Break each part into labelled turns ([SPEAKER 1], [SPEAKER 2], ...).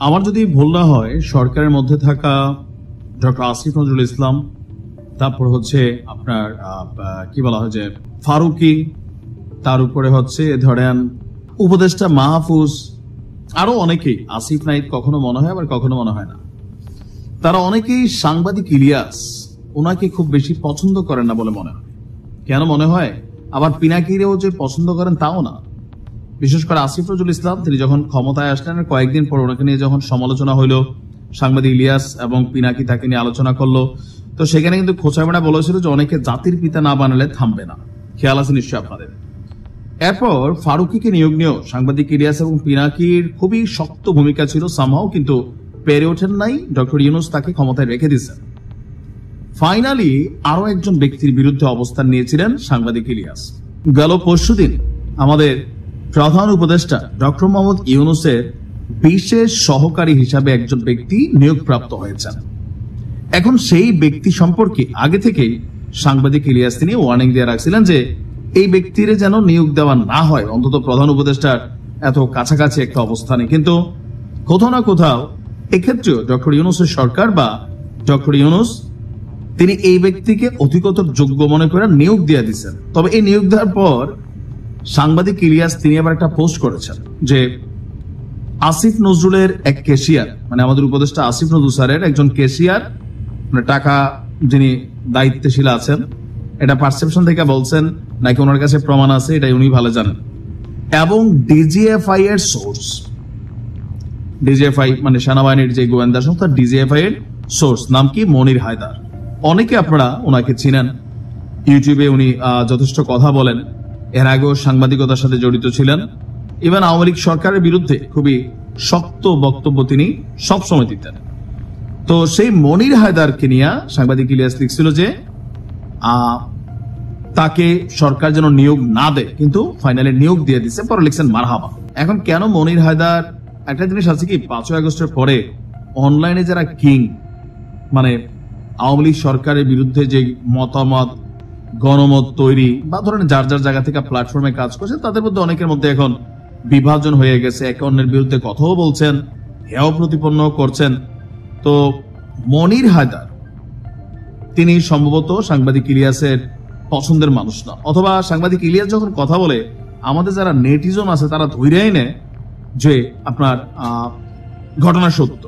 [SPEAKER 1] আমার যদি ভুল না হয়, সরকারের মধ্যে থাকা ডক্টর আসিফ নজরুল ইসলাম, তারপর হচ্ছে আপনার কি বলা হয় যে ফারুকি, তার উপরে হচ্ছে ধরেন উপদেষ্টা মাহফুজ, আরো অনেকেই, আসিফ নাইদ কখনো মনে হয় আবার কখনো মনে হয় না, তারা অনেকেই সাংবাদিক ইলিয়াস ওনাকে খুব বেশি পছন্দ করেন না বলে মনে হয়। কেন মনে হয়? আবার পিনাকিরেও যে পছন্দ করেন তাও না। বিশেষ করে আসিফ নজরুল ইসলাম তিনি যখন ক্ষমতায় আসলেন, কয়েকদিন পর ওনাকে নিয়ে যখন সমালোচনা হইলো, সাংবাদিক ইলিয়াস এবং পিনাকি তাকে নিয়ে আলোচনা করলো, তো সেখানে কিন্তু খোঁচাবেড়া বলেছিল যে অনেকে জাতির পিতা না বানালে থামবে না। খেয়াল আছে নিশ্চয় আপনাদের। এরপর ফারুকিকে নিয়োগ নিয়েও সাংবাদিক ইলিয়াস এবং পিনাকির খুবই শক্ত ভূমিকা ছিল, সামহাও কিন্তু পেরে ওঠেন নাই, ডক্টর ইউনূস তাকে ক্ষমতায় রেখে দিয়েছেন। ফাইনালি আরো একজন ব্যক্তির বিরুদ্ধে অবস্থান নিয়েছিলেন সাংবাদিক ইলিয়াস। গেল পরশুদিন আমাদের প্রধান উপদেষ্টা ডক্টর মোহাম্মদ ইউনূসের বিশেষ সহকারী হিসাবে একজন ব্যক্তি নিয়োগপ্রাপ্ত হয়েছেন। এখন সেই ব্যক্তি সম্পর্কে আগে থেকেই সাংবাদিক ইলিয়াস তিনি ওয়ার্নিং দিয়ে রাখছিলেন যে এই ব্যক্তির যেন নিয়োগ দেওয়া না হয়, অন্তত প্রধান উপদেষ্টার এত কাছাকাছি একটা অবস্থানে। কিন্তু কোথাও না কোথাও এক্ষেত্রেও ডক্টর ইউনূসের সরকার বা ডক্টর ইউনূস তিনি এই ব্যক্তিকে অধিকতর যোগ্য মনে করে নিয়োগ দিয়ে দিচ্ছেন। তবে এই নিয়োগ দেওয়ার পর সাংবাদিক ইলিয়াস তিনি আবার একটা পোস্ট করেছেন যে আসিফ নজরুলের এক ক্যাশিয়ার, মানে আমাদের উপদেষ্টা আসিফ নজরুল স্যারের একজন ক্যাশিয়ার, মানে টাকা যিনি দায়িত্বশীল আছেন, এটা পারসেপশন থেকে বলছেন নাকি ওনার কাছে প্রমাণ আছে, এটা উনি ভালো জানেন। এবং ডিজিএফআই এর সোর্স, ডিজিএফআই মানে সেনাবাহিনীর যে গোয়েন্দা সংস্থা, ডিজিএফআই এর সোর্স নাম কি? মনির হায়দার। অনেকে আপনারা ওনাকে চিনেন, ইউটিউবে উনি যথেষ্ট কথা বলেন, এর আগেও সাংবাদিকতার সাথে জড়িত ছিলেন। ইভেন আওয়ামী লীগ সরকারের বিরুদ্ধে খুবই শক্ত বক্তব্য তিনি সবসময় দিতেন। তো সেই মনির হায়দারকে নিয়ে সাংবাদিক ইলিয়াস লিখছিল যে তাকে সরকার যেন নিয়োগ না দেয়, কিন্তু ফাইনালি নিয়োগ দিয়ে দিচ্ছে। পরে লিখছেন মারহাবা। এখন কেন মনির হায়দার? একটা জিনিস আছে কি, 5ই আগস্টের পরে অনলাইনে যারা কিং, মানে আওয়ামী লীগ সরকারের বিরুদ্ধে যে মতামত, গণমত তৈরি বা ধরেন যার যার জায়গা থেকে প্ল্যাটফর্মে কাজ করছে, তাদের মধ্যে অনেকের মধ্যে এখন বিভাজন হয়ে গেছে, একে অন্যের বিরুদ্ধে কথাও বলছেন, হেয় প্রতিপন্ন করছেন। তো মনির হায়দার তিনি সম্ভবত সাংবাদিক ইলিয়াসের পছন্দের মানুষ না, অথবা সাংবাদিক ইলিয়াস যখন কথা বলে আমাদের যারা নেটিজন আছে তারা ধৈর্যই নেয় যে আপনার ঘটনা সত্য।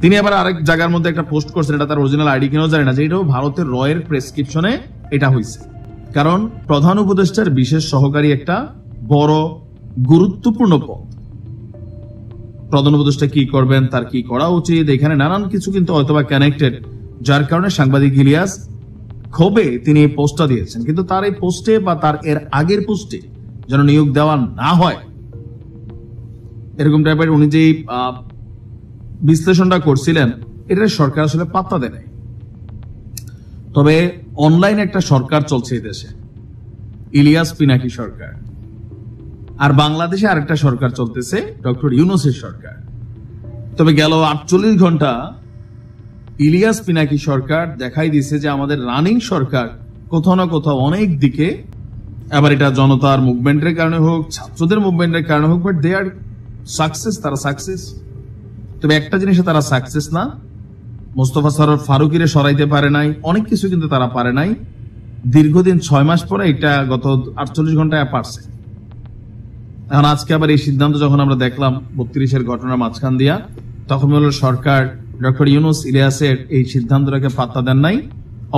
[SPEAKER 1] তিনি আবার আরেক জায়গার মধ্যে একটা পোস্ট করছেন, এটা তার অরিজিনাল আইডি কিনাও জানি না, যে এটাও ভারতের রয়ের প্রেসক্রিপশনে এটা হয়েছে। কারণ প্রধান উপদেষ্টার বিশেষ সহকারী একটা বড় গুরুত্বপূর্ণ পদ, প্রধান উপদেষ্টা কি করবেন, তার কি করা উচিত, এখানে নানান কিছু কিন্তু হয়তোবা কানেক্টেড, যার কারণে সাংবাদিক ইলিয়াস ক্ষোভে তিনি এই পোস্টটা দিয়েছেন। কিন্তু তার এই পোস্টে বা তার এর আগের পোস্টে যেন নিয়োগ দেওয়া না হয়, এরকম টাইপের উনি যে বিশ্লেষণটা করছিলেন, এটা সরকার আসলে পাত্তা দেয় নাই। তবে অনলাইনে একটা সরকার চলছে এই দেশে, ইলিয়াস পিনাকি সরকার, আর বাংলাদেশে আরেকটা সরকার চলতেছে, ডক্টর ইউনূসের সরকার। তবে গেল 48 ঘন্টা ইলিয়াস পিনাকি সরকার দেখাই দিছে যে আমাদের রানিং সরকার কোথাও না কোথাও অনেক দিকে, আবার এটা জনতার মুভমেন্টের কারণে হোক, ছাত্রদের মুভমেন্টের কারণে হোক, বাট দে আর সাকসেস, তারা সাকসেস। তবে একটা জিনিসে তারা সাকসেস না, মোস্তফা সরোয়ার ফারুকিরে সরাইতে পারে নাই, অনেক কিছু কিন্তু তারা পারে নাই। দীর্ঘদিন 6 মাস পরে এটা গত 48 ঘন্টায় পারছে। এখন আজকে আবার এই সিদ্ধান্ত যখন আমরা দেখলাম 32-এর ঘটনার মাঝখান দিয়া, তখন বলল সরকার ডক্টর ইউনূস ইলিয়াসের এই সিদ্ধান্তটাকে পাত্তা দেন নাই।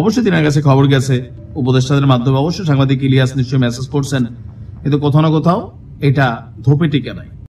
[SPEAKER 1] অবশ্যই তিনার কাছে খবর গেছে উপদেষ্টাদের মাধ্যমে, অবশ্যই সাংবাদিক ইলিয়াস নিশ্চয়ই মেসেজ করছেন, কিন্তু কোথাও না কোথাও এটা ধোপে টিকে নাই।